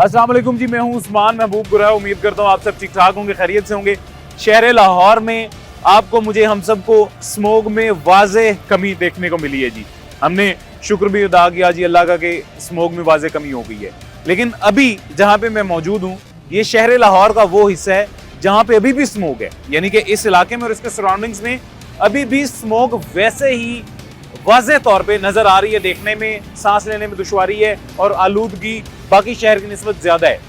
अस्सलाम वालेकुम जी, मैं हूं उस्मान महबूब गुरा। उम्मीद करता हूं आप सब ठीक ठाक होंगे, खैरियत से होंगे। शहर लाहौर में आपको मुझे हम सबको स्मोग में वाज़े कमी देखने को मिली है जी। हमने शुक्र भी अदा किया जी अल्लाह का कि स्मोग में वाज़े कमी हो गई है। लेकिन अभी जहां पे मैं मौजूद हूं, ये शहर लाहौर का वो हिस्सा है जहां पे अभी भी स्मोग है, यानी कि इस इलाके में और इसके सराउंडिंग्स में अभी भी स्मोग वैसे ही वाज़े तौर पे नजर आ रही है। देखने में, सांस लेने में दुश्वारी है और आलूदगी बाकी शहर की निस्बत ज्यादा है।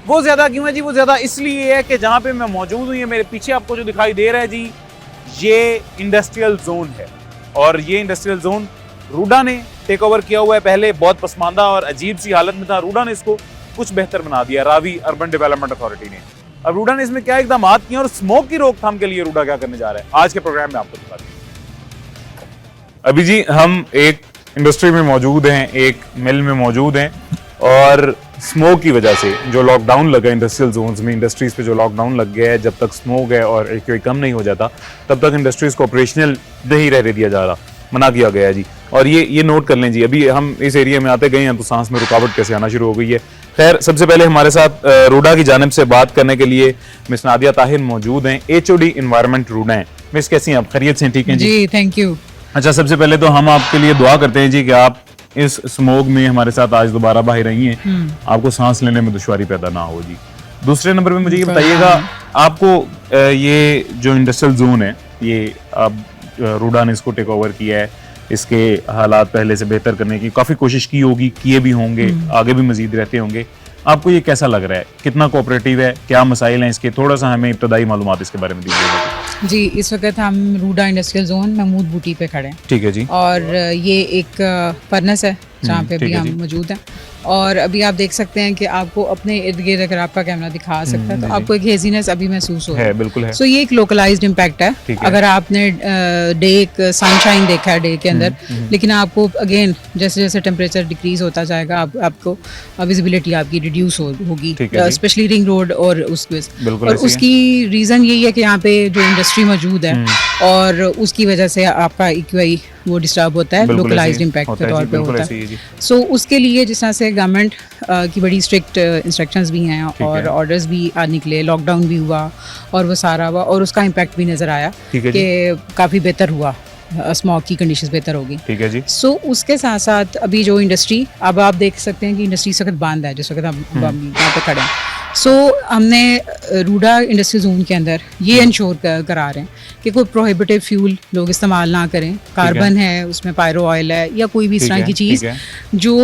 वो ज्यादा क्यों है जी? वो ज्यादा इसलिए है कि जहां पे मैं मौजूद हूँ, ये मेरे पीछे आपको जो दिखाई दे रहा है जी, ये इंडस्ट्रियल जोन है। और ये इंडस्ट्रियल जोन रूडा ने टेक ओवर किया हुआ है। पहले बहुत पसमानदा और अजीब सी हालत में था, रूडा ने इसको कुछ बेहतर बना दिया, रावी अर्बन डेवलपमेंट अथॉरिटी ने। अब रूडा ने इसमें क्या इकदाम किए और स्मोक की रोकथाम के लिए रूडा क्या करने जा रहा है, आज के प्रोग्राम में आपको बताते हैं। अभी जी हम एक इंडस्ट्री में मौजूद हैं, एक मिल में मौजूद हैं, और स्मोक की वजह से जो लॉकडाउन लगा इंडस्ट्रियल जोन्स में, इंडस्ट्रीज पे जो लॉकडाउन लग गया है, जब तक स्मोक है और एक्यूआई कम नहीं हो जाता तब तक इंडस्ट्रीज को ऑपरेशनल नहीं रहने दिया जा रहा, मना किया गया है जी। और ये नोट कर लें जी, अभी हम इस एरिया में आते गए हैं तो सांस में रुकावट कैसे आना शुरू हो गई है। खैर, सबसे पहले हमारे साथ रूडा की जानिब से बात करने के लिए मिस नादिया ताहिर मौजूद हैं, HOD एनवायरनमेंट रूडा हैं। मिस, कैसी हैं आप? खैरियत से? ठीक हैं जी, थैंक यू। अच्छा, सबसे पहले तो हम आपके लिए दुआ करते हैं जी कि आप इस स्मोक में हमारे साथ आज दोबारा बाहर रही हैं, आपको सांस लेने में दुश्वारी पैदा ना हो जी। दूसरे नंबर पे मुझे ये बताइएगा, आपको ये जो इंडस्ट्रियल जोन है, ये अब रूडा ने इसको टेक ओवर किया है, इसके हालात पहले से बेहतर करने की काफ़ी कोशिश की होगी, किए भी होंगे, आगे भी मजीद रहते होंगे। आपको ये कैसा लग रहा है? कितना कोऑपरेटिव है? क्या मसाइल हैं इसके? थोड़ा सा हमें इब्तदाई मालूमात इसके बारे में दीजिएगा। जी, इस वक्त हम रूडा इंडस्ट्रियल जोन महमूद बूटी पे खड़े हैं। ठीक है जी। और ये एक फर्नेस है जहाँ पे भी हम मौजूद हैं। और अभी आप देख सकते हैं कि आपको अपने इर्द गिर्द अगर आपका कैमरा दिखा सकता है तो आपको एक हेजीनेस अभी महसूस हो रहा है। बिल्कुल है। सो ये एक लोकलाइज्ड इम्पैक्ट है। अगर आपने डे एक सनशाइन देखा है डे के अंदर, लेकिन आपको अगेन जैसे जैसे टेम्परेचर डिक्रीज होता जाएगा आपको विजिबिलिटी आपकी रिड्यूस होगी, स्पेशली रिंग रोड और उसकी रीज़न यही है कि यहाँ पे जो इंडस्ट्री मौजूद है और उसकी वजह से आपका EQI वो डिस्टर्ब होता है, लोकलाइज्ड इम्पैक्ट के तौर पे होता है। सो उसके लिए जिस तरह से गवर्नमेंट की बड़ी स्ट्रिक्ट इंस्ट्रक्शंस भी हैं और ऑर्डर्स भी निकले, लॉकडाउन भी हुआ और वो सारा हुआ और उसका इम्पैक्ट भी नज़र आया कि काफ़ी बेहतर हुआ, स्मॉग की कंडीशंस बेहतर होगी। ठीक है जी। सो उसके साथ साथ अभी जो इंडस्ट्री, अब आप देख सकते हैं कि इंडस्ट्री इस वक्त बंद है जिस वक्त हम यहाँ पे खड़े हैं। सो हमने रूडा इंडस्ट्रियल जोन के अंदर ये इंश्योर करा रहे हैं कि कोई प्रोहिबिटिव फ्यूल लोग इस्तेमाल ना करें। कार्बन है उसमें, पायरो ऑयल है या कोई भी इस तरह की चीज़ जो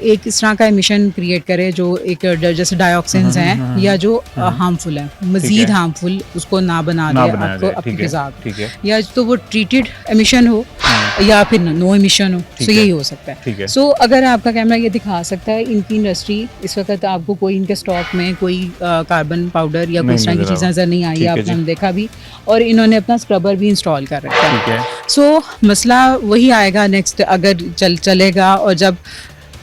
एक इस तरह का एमिशन क्रिएट करे जो एक जैसे डाइऑक्सिन्स हैं या जो हार्मफुल है, मजीद हार्मफुल उसको ना बना दे आपको अपनी गिज़ा, या तो वो ट्रीटेड एमिशन हो या फिर नो एमिशन हो। सो यही हो सकता है। सो अगर आपका कैमरा ये दिखा सकता है, इनकी इंडस्ट्री इस वक्त आपको कोई इनके स्टॉक में कोई कार्बन पाउडर या कोई इस तरह की चीज़ नजर नहीं आई, आपने हम देखा भी, और इन्होंने अपना स्क्रबर भी इंस्टॉल कर रखा है। सो मसला वही आएगा नेक्स्ट, अगर चलेगा और जब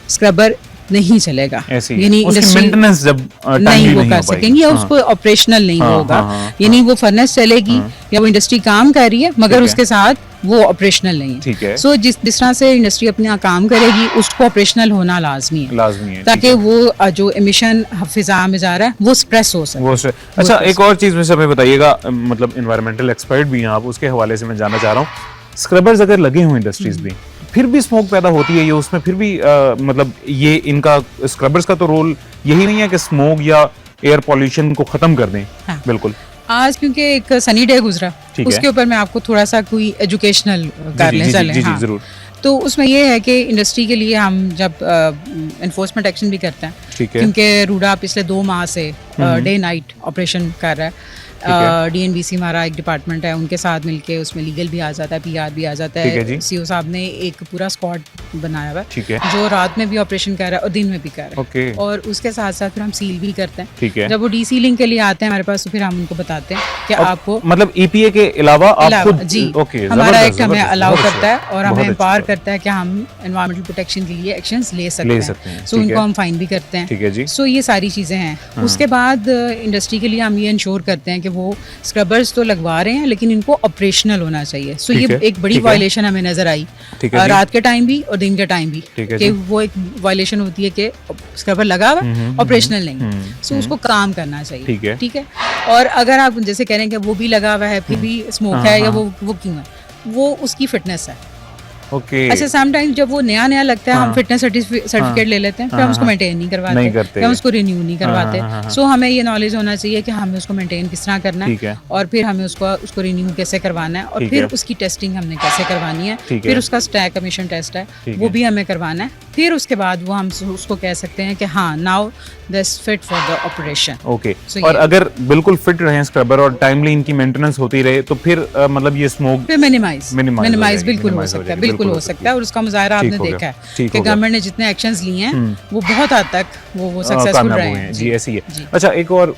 स्क्रबर नहीं चलेगा यानी मेंटेनेंस जब नहीं वो कर सकेंगे या उसको ऑपरेशनल नहीं होगा, यानी वो फर्नेस चलेगी या वो इंडस्ट्री काम कर रही है मगर उसके साथ वो ऑपरेशनल नहीं है। सो जिस तरह से इंडस्ट्री अपना काम करेगी उसको ऑपरेशनल होना लाजमी है ताकि वो जो एमिशन फिजा में जा रहा है वो स्प्रेस हो सके। अच्छा, एक और चीज में हमें बताइएगा, मतलब एनवायरमेंटल एक्सपर्ट भी हैं आप, उसके हवाले से मैं जानना चाह रहा हूँ, स्क्रबर्स अगर लगे हुए इंडस्ट्रीज में फिर भी स्मोक पैदा होती है, ये उसमें फिर भी मतलब ये इनका स्क्रबर्स का तो रोल यही नहीं है कि स्मोक या एयर पॉल्यूशन को खत्म कर दें। हाँ। बिल्कुल। आज क्योंकि एक सनी डे गुजरा, उसके ऊपर मैं आपको थोड़ा सा कोई एजुकेशनल कर लें चलें। हाँ। जरूर। तो उसमें ये है कि इंडस्ट्री के लिए हम जब एनफोर्समेंट एक्शन भी करते हैं, क्योंकि रूडा पिछले 2 माह से डे नाइट ऑपरेशन कर रहा है। DNBC हमारा एक डिपार्टमेंट है, उनके साथ मिलके उसमें लीगल भी आ जाता है, PR भी आ जाता है। CO साहब ने एक पूरा स्क्वाड बनाया हुआ है जो रात में भी ऑपरेशन कर रहा है और दिन में भी कर रहा है। और उसके साथ साथ फिर हम सील भी करते हैं। जब वो डीसीलिंग के लिए आते हैं हमारे पास तो फिर हम उनको बताते हैं कि आपको मतलब EPA के अलावा आप खुद जी हमारा एक्ट हमें अलाउ करता है और हमें एम्पावर करता है कि हम एनवायरमेंटल प्रोटेक्शन के लिए एक्शंस ले सकते हैं। सो उनको हम फाइन भी करते हैं। सो ये सारी चीजें हैं। उसके बाद इंडस्ट्री के लिए हम ये इंश्योर करते हैं कि वो स्क्रबर्स तो लगवा रहे हैं लेकिन इनको ऑपरेशनल होना चाहिए। सो ये एक बड़ी वायलेशन हमें नजर आई रात के टाइम भी और दिन के टाइम भी ठीक है कि जी। वो एक वायलेशन होती है कि स्क्रबर लगा हुआ है, ऑपरेशनल नहीं, सो उसको काम करना चाहिए। ठीक है। ठीक है। और अगर आप जैसे कह रहे हैं कि वो भी लगा हुआ है फिर भी स्मोक हाँ, है या हाँ। वो क्यों है, वो उसकी फिटनेस है। ओके। अच्छा, समटाइम जब वो नया नया लगता है, हाँ। हम फिटनेस सर्टिफिकेट ले लेते हैं, फिर हाँ, हम उसको हाँ। मेंटेन नहीं करवाते, नहीं करते। फिर हम उसको रिन्यू नहीं करवाते। हाँ, हाँ, हाँ। सो हमें ये नॉलेज होना चाहिए कि हमें उसको मेंटेन किस तरह करना ठीक है, है। और फिर हमें उसको रिन्यू कैसे करवाना है, और ठीक फिर है। उसकी टेस्टिंग हमने कैसे करवानी है, ठीक फिर है। उसका स्टैक कमीशन टेस्ट है ठीक वो है। भी हमें करवाना है। फिर उसके बाद वो हम उसको कह सकते हैं कि हाँ, now this fit for the operation. Okay. So, और ये- अगर बिल्कुल फिट रहे स्क्रबर और टाइमली इनकी मेंटेनेंस होती रहे तो फिर मतलब ये स्मोक फिर मिनिमाइज Minimize हो जाएगी, बिल्कुल हो minimize हो सकता है, जाएगी, बिल्कुल बिल्कुल हो हो सकता है। और उसका मुजाहरा ठीक आपने हो गया, देखा है ठीक कि हो गया। गवर्नमेंट ने जितने एक्शंस लिए हैं वो बहुत हद तक वो सक्सेसफुल कामयाब रहे हुए हैं। हैं जी, ऐसी है। जी। अच्छा, एक और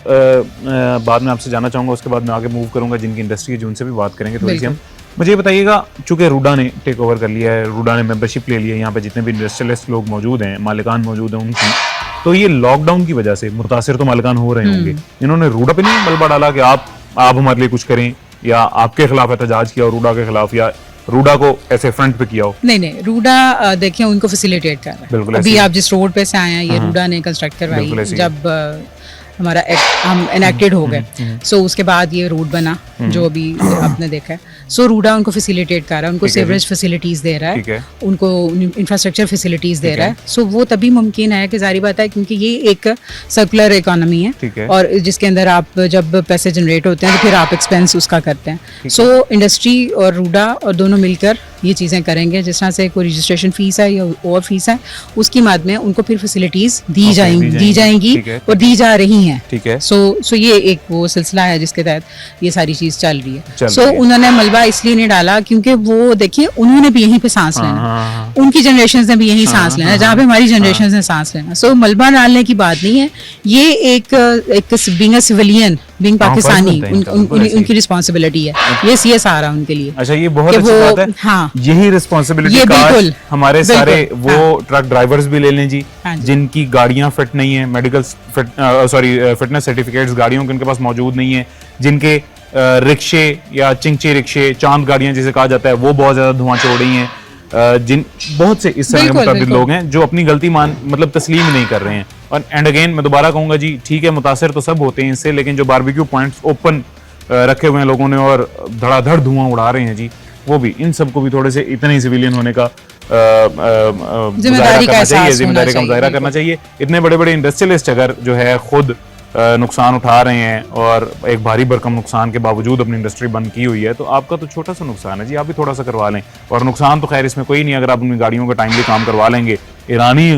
बात मैं आपसे जानना चाहूंगा, उसके बाद मैं आगे मूव करूंगा जिनकी इंडस्ट्री है, जिनसे भी बात करेंगे थोड़ी सी हम। मुझे ये बताइएगा, चूंकि रूडा ने टेक ओवर कर लिया है, रूडा ने मेंबरशिप ले ली है, यहाँ पे जितने भी इंडस्ट्रियलिस्ट लोग मौजूद हैं, मालिकान मौजूद हैं उनकी, तो ये लॉकडाउन की वजह से मुतासिर तो मालिकान हो रहे होंगे। इन्होंने रूडा पे नहीं मलबा डाला कि आप हमारे लिए कुछ करें, या आपके खिलाफ एहतजाज किया और रूडा के खिलाफ, या रूडा को ऐसे फ्रंट पे किया हो? नहीं, रूडा देखिए उनको फैसिलिटेट कर रहा बिल्कुल है। ऐसे अभी ही। आप जिस रोड पे से आए हैं, ये रूडा ने कंस्ट्रक्ट बिल्कुल करवाई ऐसे ही। जब हमारा हम इनेक्टेड हो गए, सो उसके बाद ये रोड बना जो अभी आपने देखा है। सो रूडा उनको फैसिलिटेट कर रहा है, उनको ठीक है जी। सीवरेज फैसिलिटीज दे रहा ठीक है, है। उनको इंफ्रास्ट्रक्चर फैसिलिटीज दे ठीक रहा है। है। सो वो तभी मुमकिन है कि जारी बात है क्योंकि ये एक सर्कुलर इकोनॉमी ठीक है। है, और जिसके अंदर आप जब पैसे जनरेट होते हैं तो फिर आप एक्सपेंस उसका करते हैं। सो इंडस्ट्री और रूडा और दोनों मिलकर ये चीज़ें करेंगे। जिस तरह से कोई रजिस्ट्रेशन फीस है या और फीस है, उसकी मद में उनको फिर फैसिलिटीज दी जाएंगी ठीक है। और दी जा रही हैं। ठीक है। सो ये एक वो सिलसिला है जिसके तहत ये सारी चीज चल रही है। सो रही है। उन्होंने मलबा इसलिए नहीं डाला क्योंकि वो देखिए उन्होंने भी यहीं पे सांस लेना, हाँ। उनकी जनरेशन ने भी यहीं सांस लेना, जहाँ पे हमारी जनरेशन ने सांस लेना। सो मलबा डालने की बात नहीं है, ये एक बीइंग अ सिविलियन, बीइंग हाँ, फर्ज पाकिस्तानी, बनता है इनका, बिल्कुल ऐसे ही। उनकी रिस्पॉन्सिबिलिटी है। ये CSR है उनके लिए। अच्छा, ये बहुत कि अच्छी वो- बात है। हाँ। यही रिस्पॉन्सिबिलिटी ये काश बिल्कुल, हमारे बिल्कुल, सारे वो हाँ। ट्रक ड्राइवर्स भी ले लें जी, हाँ जी। जिनकी गाड़ियां फिट नहीं है, मेडिकल फिटनेस सर्टिफिकेट्स गाड़ियों के उनके पास मौजूद नहीं है, जिनके रिक्शे या चिंगची रिक्शे, चांद गाड़ियां जिसे कहा जाता है, वो बहुत ज्यादा धुआं छोड़ रही हैं। जिन बहुत से इस तरह के बिल्कुल, मुतअद्दिद बिल्कुल। लोग हैं जो अपनी गलती मतलब तस्लीम ही नहीं कर रहे हैं। और एंड अगेन मैं दोबारा कहूंगा जी, ठीक है मुतासिर तो सब होते हैं इससे, लेकिन जो बारबेक्यू पॉइंट्स ओपन रखे हुए हैं लोगों ने और धड़ाधड़ धुआं उड़ा रहे हैं जी, वो भी, इन सबको भी थोड़े से इतने ही सिविलियन होने का जिम्मेदारी का एहसास जिम्मेदारी का होना मुजाहरा चाहिए, करना चाहिए। इतने बड़े बड़े इंडस्ट्रियलिस्ट अगर जो है खुद नुकसान उठा रहे हैं और एक भारी भरकम नुकसान के बावजूद अपनी इंडस्ट्री बंद की हुई है, तो आपका तो छोटा सा नुकसान है जी, आप भी थोड़ा सा करवा लें। और नुकसान तो खैर इसमें कोई नहीं, अगर आप अपनी गाड़ियों का टाइमली काम करवा लेंगे, ईरानी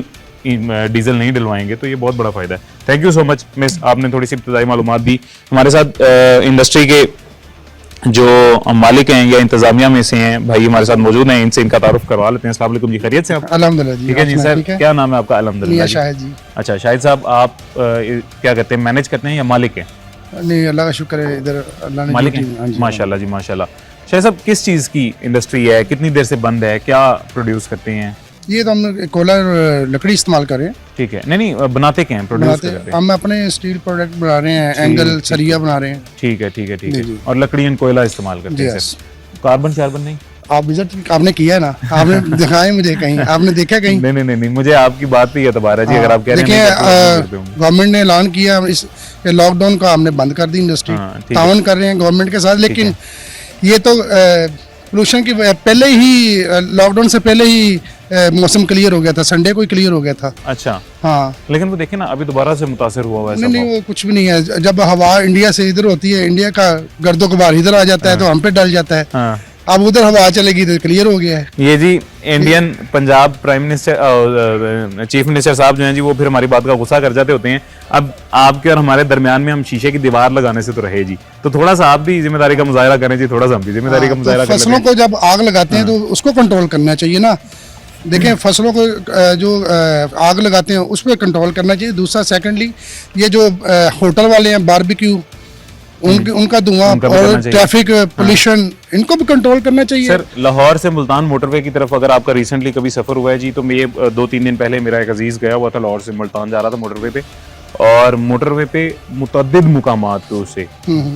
डीजल नहीं डलवाएंगे, तो ये बहुत बड़ा फायदा है। Thank you so much miss, आपने थोड़ी सी इब्तदाई मालूमात दी। हमारे साथ इंडस्ट्री के जो मालिक हैं या इंतजामिया में से हैं भाई हमारे साथ मौजूद हैं, इनसे इनका तारुफ करवा लेते हैं। अस्सलाम वालेकुम जी, खैरियत से आप? अल्हम्दुलिल्लाह जी। ठीक है जी आप सर, ठीक है? क्या नाम है आपका? अल्हम्दुलिल्लाह मियां जी। शाहिद जी। अच्छा शाहिद साहब, आप क्या कहते हैं, मैनेज करते हैं या मालिक हैं? नहीं, अल्लाह का शुक्र है, इधर अल्लाह ने मालिक ड्यूटी- हैं, हाँ जी, माशाल्लाह जी माशाल्लाह। शाहिद साहब, किस चीज़ की इंडस्ट्री है, कितनी देर से बंद है, क्या प्रोड्यूस करते हैं? ये तो हम कोयला और लकड़ी इस्तेमाल कर रहे हैं, ठीक है, नहीं बनाते क्या हैं, प्रोड्यूस बनाते करते हैं? हम अपने स्टील प्रोडक्ट बना रहे हैं, एंगल सरिया बना रहे हैं। ठीक है ठीक है ठीक जी, है। जी। और लकड़ियाँ कोयला इस्तेमाल करते हैं Yes। सिर्फ? कार्बन शार्बन नहीं? आप विजिट आपने किया है ना, आपने दिखाया मुझे कहीं, आपने देखा कहीं? नहीं, मुझे आपकी बात पे एतबार है जी, अगर आप कह रहे हैं देखिए, नहीं करते, तो करते होंगे। गवर्नमेंट ने ऐलान किया इस लॉकडाउन का, हमने बंद कर दी इंडस्ट्री, हाँ, ठीक है। तावन कर रहे हैं गवर्नमेंट के साथ। लेकिन ये तो पोल्यूशन की पहले ही, लॉकडाउन से पहले ही मौसम क्लियर हो गया था, संडे को ही क्लियर हो गया था। अच्छा, हाँ, लेकिन वो देखे ना अभी दोबारा से मुतासिर हुआ हुआ है सब। नहीं, वो कुछ भी नहीं है। जब हवा इंडिया से इधर होती है, इंडिया का गर्दो गुबार इधर आ जाता है तो हम पे डल जाता है। हाँ, अब उधर हवा चलेगी तो क्लियर हो गया है। ये जी Indian Punjab prime minister chief minister साहब जो हैं जी, वो फिर हमारी बात का गुस्सा कर जाते होते हैं। अब आपके और हमारे दरमियान में हम शीशे की दीवार लगाने से तो रहे जी, तो थोड़ा सा आप भी जिम्मेदारी का मुजाहरा करें जी, थोड़ा सा हम भी जिम्मेदारी का तो मुजाहरा कर फसलों लेते हैं। को जब आग लगाते हैं तो उसको कंट्रोल करना चाहिए ना। देखें, फसलों को जो आग लगाते हैं उस पर कंट्रोल करना चाहिए। दूसरा, सेकंडली, ये जो होटल वाले हैं बारबेक्यू, उनका धुआं उनका भी करना और चाहिए। ट्रैफिक पोल्यूशन, इनको भी कंट्रोल करना चाहिए। सर, लाहौर से मुल्तान मोटरवे की तरफ अगर आपका रिसेंटली कभी सफर हुआ है जी, तो मैं 2-3 दिन पहले मेरा एक अजीज गया हुआ था, लाहौर से मुल्तान जा रहा था मोटरवे पे, और मोटरवे पे मुतअद्दिद मुकामात पे उसे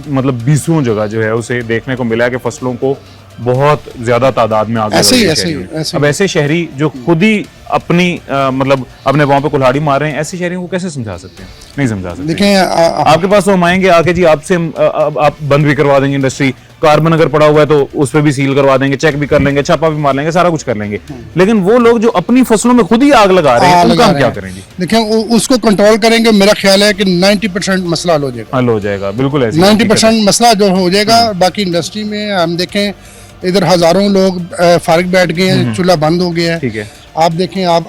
मतलब 20 जगह जो है उसे देखने को मिला कि फसलों को बहुत ज्यादा तादाद में आग ऐसे ही लग रही है ऐसे ही शहरियों में। ऐसे अब ही। ऐसे शहरी जो खुद ही अपनी मतलब अपने पाँव पे कुल्हाड़ी मार रहे हैं, ऐसे शहरियों को कैसे समझा सकते हैं? नहीं समझा सकते। देखें आपके पास तो हम आएंगे आके जी आपसे आप बंद भी करवा देंगे इंडस्ट्री, कार्बन अगर पड़ा हुआ है तो उस पर भी सील करवा देंगे, चेक भी कर लेंगे, छापा भी मार लेंगे, सारा कुछ कर लेंगे। लेकिन वो लोग जो अपनी फसलों में खुद ही आग लगा रहे हैं, उनका हम क्या करेंगे? देखें उसको कंट्रोल करेंगे, मेरा ख्याल है कि 90% मसला हल हो जाएगा। हल हो जाएगा, बिल्कुल ऐसे 90% मसला जो हो जाएगा। बाकी इंडस्ट्री में हम देखें इधर हजारों लोग फारिग बैठ गए हैं, चूल्हा बंद हो गया है। ठीक है। आप देखें, आप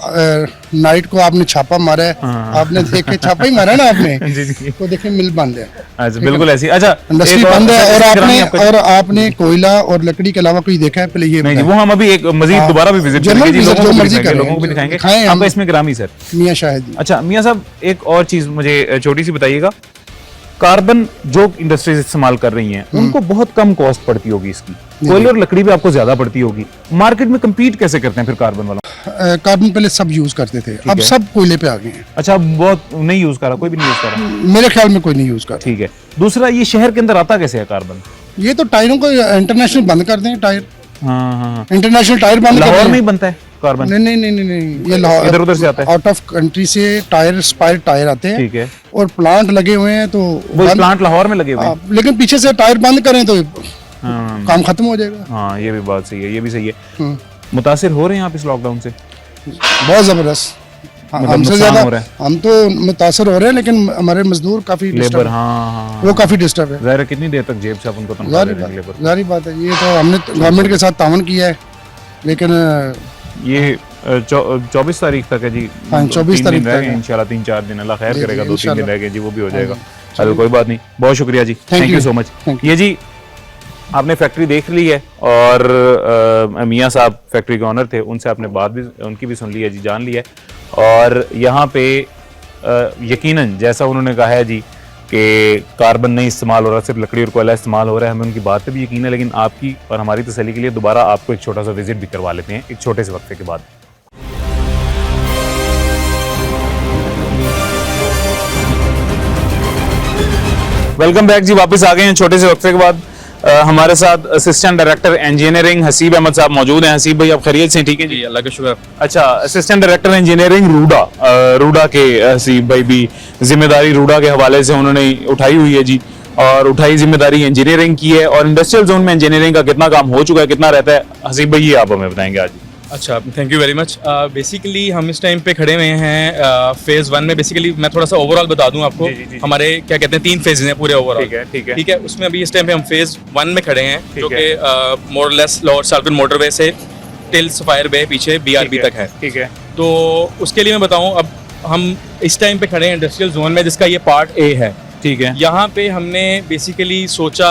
नाइट को आपने छापा मारा है, आपने देखे छापा ही मारा है ना आपने, जी जी। तो देखें मिल बंद है, अच्छा बिल्कुल ऐसी। अच्छा इंडस्ट्री एक बंद है। और और आपने कोयला और लकड़ी के अलावा कोई देखा है? पहले ये नहीं जी, बताएं। वो हम अभी एक मजीद हाँ, दोबारा भी विजिट जनरल करेंगे जी, विजिट लोगों जो को भी मर्जी दिखाएंगे, करें, लोगों को भी दिखाएंगे। दिखाएं हम। आपका इसमें ग्रामी सर। मियां शाहिद जी। अच्छा मियां साहब, एक और चीज मुझे छोटी सी बताइएगा, कार्बन जो इंडस्ट्रीज इस्तेमाल कर रही हैं उनको बहुत कम कॉस्ट पड़ती होगी इसकी, कोयले और लकड़ी भी आपको ज्यादा पड़ती होगी, मार्केट में compete कैसे करते हैं फिर कार्बन वालों? कार्बन पहले सब यूज करते थे, अब है। सब कोयले पे आ गए हैं। अच्छा, बहुत नहीं यूज कर रहा, कोई भी नहीं यूज कर रहा। मेरे ख्याल में कोई नहीं यूज कर रहा। ठीक है। दूसरा, ये शहर के अंदर आता कैसे है कार्बन? ये तो टायरों को इंटरनेशनल बंद कर दें, टायर हाँ हाँ। इंटरनेशनल टायर बंद कर लाहौर दें। में ही बनता है कार्बन? नहीं नहीं नहीं नहीं नहीं, ये लाहौर इधर उधर से आता है। आउट ऑफ कंट्री से टायर स्पायर टायर आते हैं। ठीक है। और प्लांट लगे हुए हैं तो वो बंद- प्लांट लाहौर में लगे हुए हैं? लेकिन पीछे से टायर बंद करें तो हाँ काम खत्म हो जाएगा। हाँ, ये भी बात सही है, ये भी सही है। हम्म, मुतासिर हो रहे हैं आप इस लॉकडाउन से? बहुत जबरदस्त। मतलब हमसे नुकसान ज्यादा हो रहा है? हम तो मुतासर हो रहे हैं, लेकिन हमारे मजदूर काफी लेबर, डिस्टर्ब, हाँ हाँ, वो काफी डिस्टर्ब है। ज़ाहिर है कितनी देर तक जेब से आप उनको तनख्वाह दे देंगे लेबर? जारी बात है, ये तो हमने गवर्नमेंट के साथ तावन किया है, लेकिन ये 24 तारीख तक है जी। हाँ, 24 तारीख तक है। इंशाल्लाह 3-4 दिन अल्लाह खैर जी, करेगा, जी, 2-3 दिन इंशाल्लाह। रह गए जी, वो भी हो जाएगा। जी। चलो कोई बात नहीं, बहुत शुक्रिया जी, thank you you. So much. Thank ये जी आपने फैक्ट्री देख ली है, और मियां साहब फैक्ट्री के ऑनर थे, उनसे आपने बात भी उनकी भी सुन ली है जी, जान ली है। और यहाँ पे यकीनन जैसा उन्होंने कहा है जी कि कार्बन नहीं इस्तेमाल हो रहा, सिर्फ लकड़ी और कोयला इस्तेमाल हो रहा है, हमें उनकी बात पे भी यकीन है। लेकिन आपकी और हमारी तसल्ली के लिए दोबारा आपको एक छोटा सा विजिट भी करवा लेते हैं एक छोटे से वक्फे के बाद। वेलकम बैक जी, वापस आ गए हैं छोटे से वक्फे के बाद। हमारे साथ assistant director engineering Haseeb Ahmed साहब मौजूद हैं। हसीब भाई, आप खैरियत से? ठीक है जी, अल्लाह का शुक्र। अच्छा, असिस्टेंट डायरेक्टर इंजीनियरिंग रूडा के हसीब भाई भी जिम्मेदारी रूडा के हवाले से उन्होंने उठाई हुई है जी, और उठाई जिम्मेदारी इंजीनियरिंग की है। और इंडस्ट्रियल जोन में इंजीनियरिंग का कितना काम हो चुका है, कितना रहता है, हसीब भाई ये आप हमें बताएंगे आज। अच्छा, thank you very much. Basically हम इस टाइम पे खड़े हुए हैं फेज़ 1 में। बेसिकली मैं थोड़ा सा ओवरऑल बता दूं आपको। जी। हमारे क्या कहते हैं 3 फेजेज हैं पूरे ओवरऑल। ठीक है। उसमें अभी इस टाइम पे हम फेज़ 1 में खड़े हैं, जो ठीक कि मोर लेस लाहौर सालकन मोटरवे से टिल सफायर वे पीछे BRB तक है। ठीक है। तो उसके लिए मैं बताऊं, अब हम इस टाइम पे खड़े हैं इंडस्ट्रियल जोन में, जिसका ये पार्ट A है। ठीक है। यहाँ पे हमने बेसिकली सोचा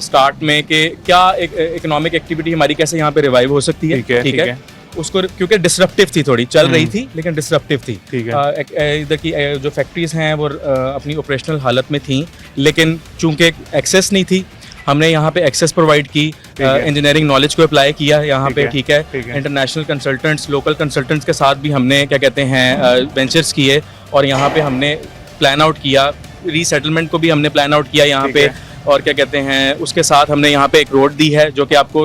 स्टार्ट में कि क्या इकोनॉमिक एक्टिविटी हमारी कैसे यहाँ पे रिवाइव हो सकती है। ठीक है। उसको क्योंकि डिसरप्टिव थी, थोड़ी चल रही थी लेकिन डिसरप्टिव थी। ठीक है। इधर की जो फैक्ट्रीज हैं वो अपनी ऑपरेशनल हालत में थी, लेकिन चूंकि एक्सेस नहीं थी, हमने यहाँ पे एक्सेस प्रोवाइड की, इंजीनियरिंग नॉलेज को अप्लाई किया यहाँ पे। ठीक है। इंटरनेशनल कंसल्टेंट्स, लोकल कंसल्टेंट्स के साथ भी हमने क्या कहते हैं वेंचर्स किए, और यहाँ पे हमने प्लान आउट किया, रीसेटलमेंट को भी हमने प्लान आउट किया यहाँ पे। और क्या कहते हैं उसके साथ हमने यहाँ पे एक रोड दी है, जो कि आपको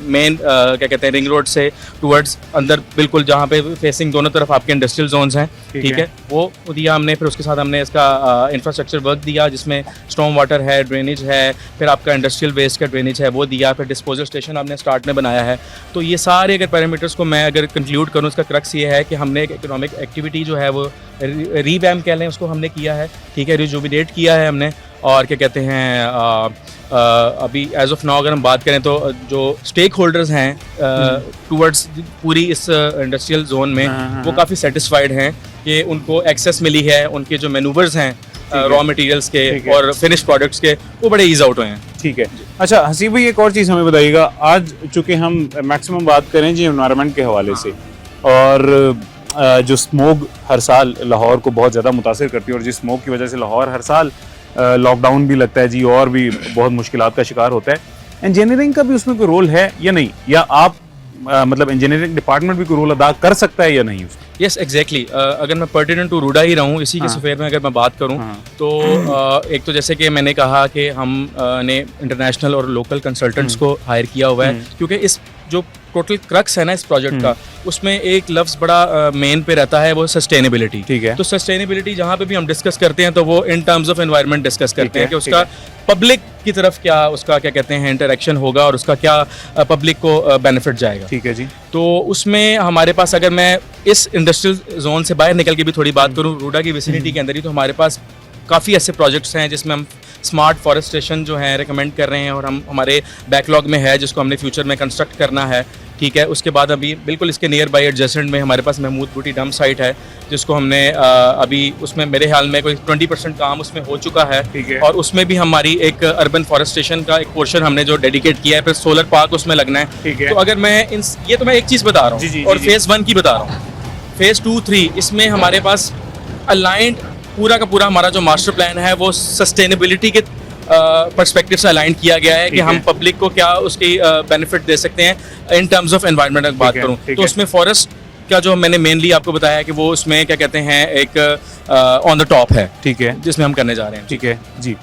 मेन क्या कहते हैं रिंग रोड से टुवर्ड्स अंदर, बिल्कुल जहाँ पे फेसिंग दोनों तरफ आपके इंडस्ट्रियल जोन्स हैं। ठीक है। वो दिया हमने। फिर उसके साथ हमने इसका इंफ्रास्ट्रक्चर वर्क दिया, जिसमें स्टॉर्म वाटर है, ड्रेनेज है, फिर आपका इंडस्ट्रियल वेस्ट का ड्रेनेज है वो दिया, फिर डिस्पोजल स्टेशन हमने स्टार्ट में बनाया है। तो ये सारे अगर पैरामीटर्स को मैं अगर कंक्लूड करूँ, इसका क्रक्स ये है कि हमने एक इकोनॉमिक एक्टिविटी जो है वो रीवैम कह लें उसको, हमने किया है। ठीक है, रिजुविनेट किया है हमने। और क्या कहते हैं अभी एज ऑफ नाउ अगर हम बात करें तो जो स्टेक होल्डर्स हैं टूवर्ड्स पूरी इस इंडस्ट्रियल जोन में, वो काफ़ी सेटिस्फाइड हैं कि उनको एक्सेस मिली है, उनके जो मैनूवर्स हैं रॉ मटेरियल्स के और फिनिश प्रोडक्ट्स के, वो बड़े ईज आउट हुए हैं। ठीक है। अच्छा हसीब भाई, एक और चीज़ हमें बताइएगा, आज चूँकि हम मैक्सिमम बात करें जी एनवायरनमेंट के हवाले से, और जो स्मोक हर साल लाहौर को बहुत ज़्यादा मुतासिर करती है, और जिस स्मोक की वजह से लाहौर हर साल लॉकडाउन भी लगता है जी, और भी बहुत मुश्किलात का शिकार होता है, इंजीनियरिंग का भी उसमें कोई रोल है या नहीं, या आप मतलब इंजीनियरिंग डिपार्टमेंट भी कोई रोल अदा कर सकता है या नहीं उसका? यस एग्जैक्टली अगर मैं पर्टिनेंट टू रूडा ही रहूँ इसी के सफ़ेयर में अगर मैं बात करूँ तो एक तो जैसे कि मैंने कहा कि हम ने इंटरनेशनल और लोकल कंसल्टेंट्स को हायर किया हुआ है क्योंकि इस जो टोटल क्रक्स है ना इस प्रोजेक्ट का उसमें एक लफ्ज़ बड़ा मेन पे रहता है वो सस्टेनेबिलिटी। ठीक है। तो सस्टेनेबिलिटी जहाँ पे भी हम डिस्कस करते हैं तो वो in terms of environment discuss करते हैं कि उसका पब्लिक की तरफ क्या उसका क्या कहते हैं इंटरेक्शन होगा और उसका क्या पब्लिक को बेनिफिट जाएगा। ठीक है जी। तो उसमें हमारे पास अगर मैं इस इंडस्ट्रियल जोन से बाहर निकल के भी थोड़ी बात करूँ रूडा की विसिनिटी के अंदर ही तो हमारे पास काफ़ी ऐसे प्रोजेक्ट्स हैं जिसमें हम स्मार्ट फॉरेस्टेशन जो है रिकमेंड कर रहे हैं और हम हमारे बैकलॉग में है जिसको हमने फ्यूचर में कंस्ट्रक्ट करना है। ठीक है। उसके बाद अभी बिल्कुल इसके नियर बाई एडजेसेंट में हमारे पास महमूद बूटी डंप साइट है जिसको हमने अभी उसमें मेरे ख्याल में कोई 20% काम उसमें हो चुका है। ठीक है। और उसमें भी हमारी एक अर्बन फॉरेस्टेशन का एक पोर्शन हमने जो डेडिकेट किया है फिर सोलर पार्क उसमें लगना है। ठीक है। तो अगर मैं ये तो मैं एक चीज़ बता रहा जी, जी, हूँ और जी, फेज़ 1 की बता रहा हूँ। फेज़ 2, 3 इसमें हमारे पास अलाइंड पूरा का पूरा हमारा जो मास्टर प्लान है वो सस्टेनेबिलिटी के पर्सपेक्टिव से अलाइन किया गया है कि हम पब्लिक को क्या उसकी बेनिफिट दे सकते हैं इन टर्म्स ऑफ एनवायरनमेंट अगर बात करूं तो उसमें फॉरेस्ट का जो मैंने मेनली आपको बताया है कि वो उसमें क्या कहते हैं एक ऑन द टॉप है। ठीक है। जिसमें हम करने जा रहे हैं। ठीक है जी।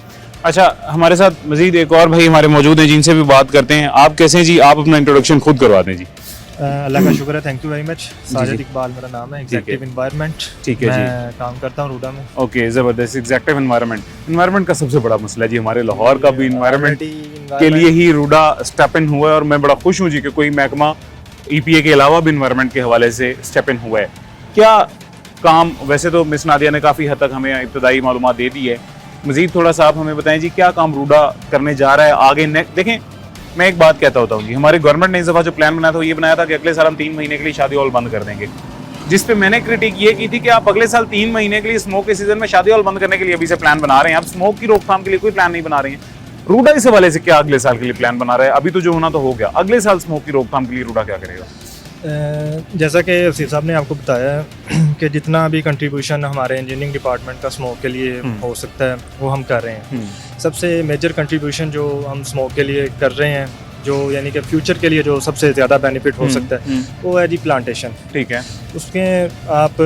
अच्छा हमारे साथ मजीद एक और भाई हमारे मौजूद हैं जिनसे भी बात करते हैं। आप कैसे हैं जी? आप अपना इंट्रोडक्शन खुद करवा दें जी। अल्लाह का शुक्र है, thank you very much. Sajid Iqbal मेरा नाम है, एग्जेक्टिव एनवायरनमेंट। ठीक है जी। मैं काम करता हूँ रूडा में। ओके ज़बरदस्त। एग्जेक्टिव एनवायरनमेंट का सबसे बड़ा मसला जी हमारे लाहौर का भी एनवायरनमेंट के लिए ही रूडा स्टेप इन हुआ है और मैं बड़ा खुश हूँ जी कि कोई महकमा EPA के अलावा भी एनवायरनमेंट के हवाले से स्टेप इन हुआ है। क्या काम वैसे तो मिस नादिया ने काफ़ी हद तक हमें इब्तदाई मालूमात दे दी है, मज़ीद थोड़ा सा आप हमें बताएं जी क्या काम रूडा करने जा रहा है आगे। देखें मैं एक बात कहता होता हूँ जी, हमारी गवर्नमेंट ने इस दफ़ा जो प्लान बनाया था वो ये बनाया था कि अगले साल हम 3 महीने के लिए शादी हॉल बंद कर देंगे, जिस पे मैंने क्रिटिक ये की थी कि आप अगले साल 3 महीने के लिए स्मोक के सीजन में शादी हॉल बंद करने के लिए अभी से प्लान बना रहे हैं, आप स्मोक की रोकथाम के लिए कोई प्लान नहीं बना रहे हैं। रूडा इस हवाले से क्या अगले साल के लिए प्लान बना रहा है? अभी तो जो होना तो हो गया, अगले साल स्मोक की रोकथाम के लिए रूडा क्या करेगा? जैसा कि वसीफ साहब ने आपको बताया है कि जितना भी कंट्रीब्यूशन हमारे इंजीनियरिंग डिपार्टमेंट का स्मोक के लिए हो सकता है वो हम कर रहे हैं। सबसे मेजर कंट्रीब्यूशन जो हम स्मोक के लिए कर रहे हैं जो यानी कि फ्यूचर के लिए जो सबसे ज़्यादा बेनिफिट हो सकता है वो है जी प्लांटेशन। ठीक है। उसके आप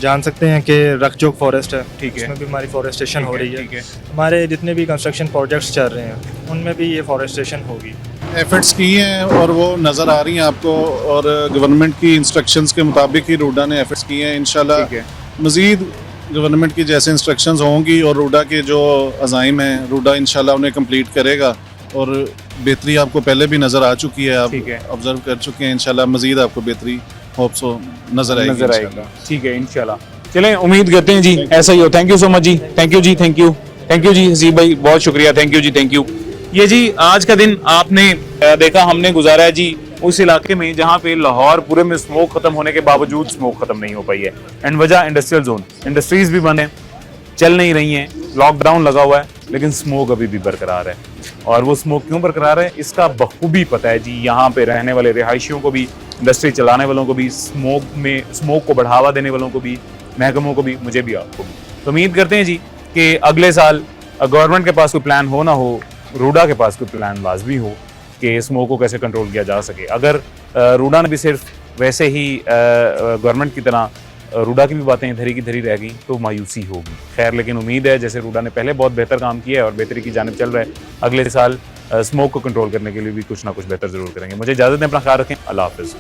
जान सकते हैं कि रखजोक फॉरेस्ट है। ठीक है। उसमें भी हमारी फॉरेस्टेशन हो रही है। ठीक है। हमारे जितने भी कंस्ट्रक्शन प्रोजेक्ट्स चल रहे हैं उनमें भी ये फॉरेस्टेशन होगी। एफर्ट्स की हैं और वो नज़र आ रही हैं आपको और गवर्नमेंट की इंस्ट्रक्शंस के मुताबिक ही रूडा ने एफर्ट्स किए हैं। इंशाल्लाह मज़ीद गवर्नमेंट की जैसे इंस्ट्रक्शंस होंगी और रूडा के जो अज़ाइम हैं रूडा इंशाल्लाह उन्हें कंप्लीट करेगा और बेहतरी आपको पहले भी नज़र आ चुकी है, आप ऑब्जर्व कर चुके हैं। इंशाल्लाह मज़ीद आपको बेहतरी होप्स नज़र आएगी। ठीक है इंशाल्लाह। चलें उम्मीद करते हैं जी ऐसा ही हो। थैंक यू सो मच जी। थैंक यू जी। थैंक यू जी हसीब भाई, बहुत शुक्रिया। थैंक यू जी। Thank you. ये जी आज का दिन आपने देखा हमने गुजारा है जी उस इलाके में जहाँ पे लाहौर पूरे में स्मोक खत्म होने के बावजूद स्मोक खत्म नहीं हो पाई है। एंड वजह इंडस्ट्रियल जोन, इंडस्ट्रीज भी बंद हैं, चल नहीं रही हैं, लॉकडाउन लगा हुआ है, लेकिन स्मोक अभी भी बरकरार है। और वो स्मोक क्यों बरकरार है इसका बखूबी पता है जी यहाँ पे रहने वाले रिहायशियों को भी, इंडस्ट्री चलाने वालों को भी, स्मोक को बढ़ावा देने वालों को भी, महकमों को भी, मुझे भी, आपको भी। तो उम्मीद करते हैं जी कि अगले साल गवर्नमेंट के पास कोई प्लान हो ना हो, रूडा के पास कोई प्लान लाजमी हो कि स्मोक को कैसे कंट्रोल किया जा सके। अगर रूडा ने भी सिर्फ वैसे ही गवर्नमेंट की तरह रूडा की भी बातें धरी की धरी रह गई तो मायूसी होगी। खैर लेकिन उम्मीद है जैसे रूडा ने पहले बहुत बेहतर काम किया है और बेहतरी की जानिब चल रहा है, अगले साल स्मोक को कंट्रोल करने के लिए भी कुछ ना कुछ बेहतर जरूर करेंगे। मुझे इजाज़त दें, अपना ख्याल रखें। अल्लाह हाफ़िज़।